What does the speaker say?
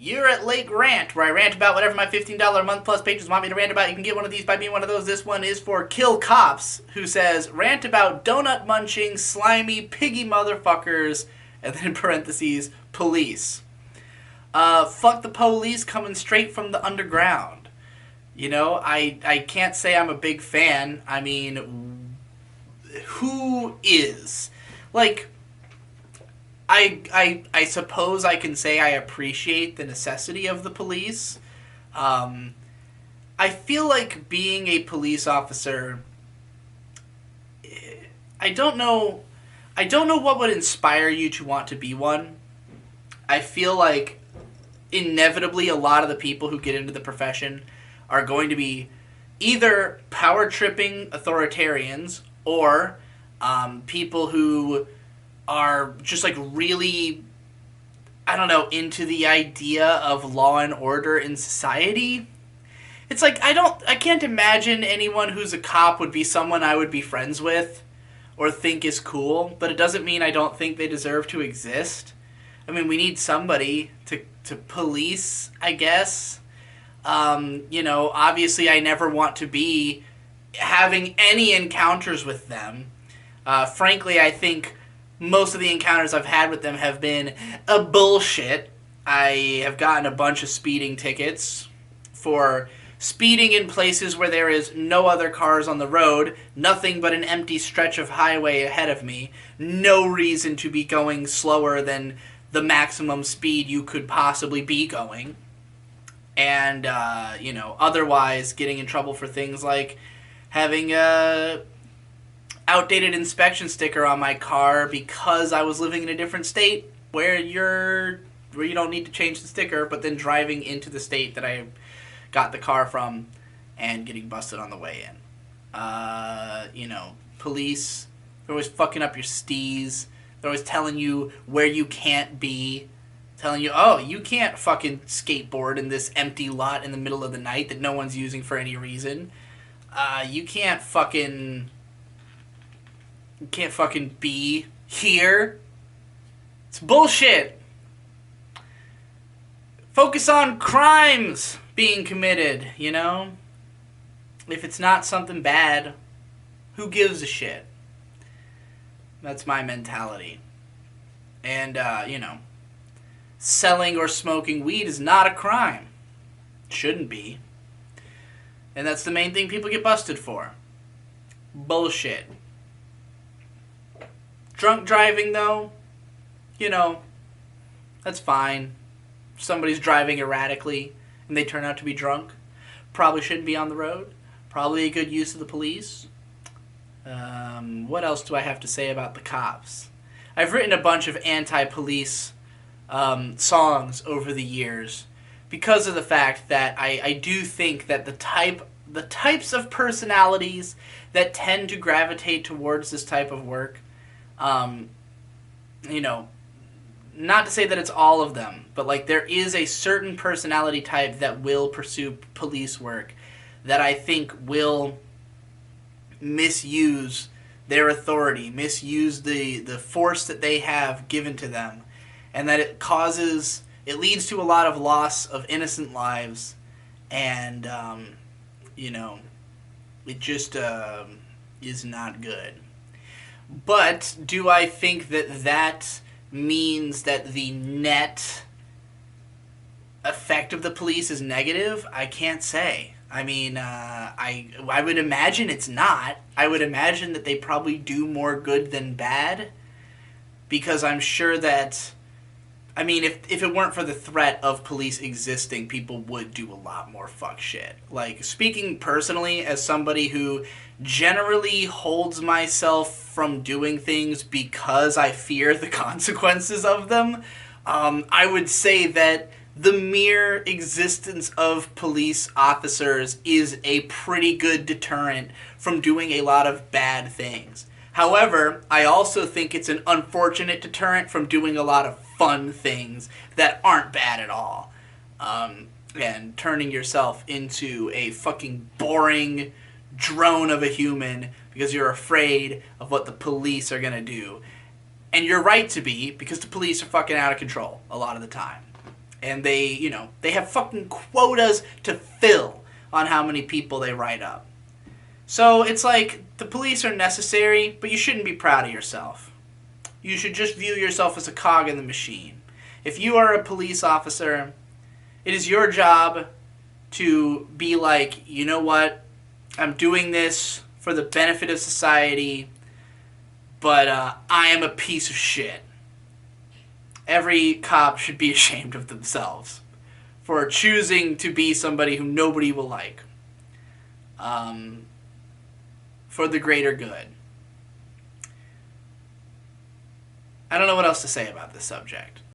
You're at Lake Rant, where I rant about whatever my $15 a month plus patrons want me to rant about. You can get one of these by being one of those. This one is for Kill Cops, who says, rant about donut munching, slimy, piggy motherfuckers, and then in parentheses, police. Fuck the police coming straight from the underground. You know, I can't say I'm a big fan. I mean, who is? Like, I suppose I can say I appreciate the necessity of the police. I feel like being a police officer, I don't know what would inspire you to want to be one. I feel like inevitably a lot of the people who get into the profession are going to be either power-tripping authoritarians or people who are just like really, I don't know, into the idea of law and order in society. It's like I can't imagine anyone who's a cop would be someone I would be friends with or think is cool, but it doesn't mean I don't think they deserve to exist. I mean, we need somebody to police, I guess. You know, obviously I never want to be having any encounters with them. Frankly, I think most of the encounters I've had with them have been a bullshit. I have gotten a bunch of speeding tickets for speeding in places where there is no other cars on the road, nothing but an empty stretch of highway ahead of me, no reason to be going slower than the maximum speed you could possibly be going. And, you know, otherwise getting in trouble for things like having a outdated inspection sticker on my car because I was living in a different state where you don't need to change the sticker, but then driving into the state that I got the car from and getting busted on the way in. You know, police, they're always fucking up your steez. They're always telling you where you can't be. Telling you, oh, you can't fucking skateboard in this empty lot in the middle of the night that no one's using for any reason. You can't fucking be here. It's bullshit. Focus on crimes being committed, you know? If it's not something bad, who gives a shit? That's my mentality. And, you know, selling or smoking weed is not a crime. Shouldn't be. And that's the main thing people get busted for. Bullshit. Drunk driving, though, you know, that's fine. If somebody's driving erratically and they turn out to be drunk, probably shouldn't be on the road. Probably a good use of the police. What else do I have to say about the cops? I've written a bunch of anti-police songs over the years because of the fact that I do think that the types of personalities that tend to gravitate towards this type of work, you know, not to say that it's all of them, but like there is a certain personality type that will pursue police work that I think will misuse their authority, misuse the force that they have given to them, and that it leads to a lot of loss of innocent lives, and, you know, it just is not good. But do I think that means that the net effect of the police is negative? I can't say. I mean, I would imagine it's not. I would imagine that they probably do more good than bad, because I'm sure that, I mean, if it weren't for the threat of police existing, people would do a lot more fuck shit. Like, speaking personally as somebody who generally holds myself from doing things because I fear the consequences of them, I would say that the mere existence of police officers is a pretty good deterrent from doing a lot of bad things. However, I also think it's an unfortunate deterrent from doing a lot of fun things that aren't bad at all. And turning yourself into a fucking boring drone of a human because you're afraid of what the police are gonna do. And you're right to be, because the police are fucking out of control a lot of the time. And they have fucking quotas to fill on how many people they write up. So it's like the police are necessary, but you shouldn't be proud of yourself. You should just view yourself as a cog in the machine. If you are a police officer, it is your job to be like, you know what, I'm doing this for the benefit of society, but I am a piece of shit. Every cop should be ashamed of themselves for choosing to be somebody who nobody will like. For the greater good. I don't know what else to say about this subject.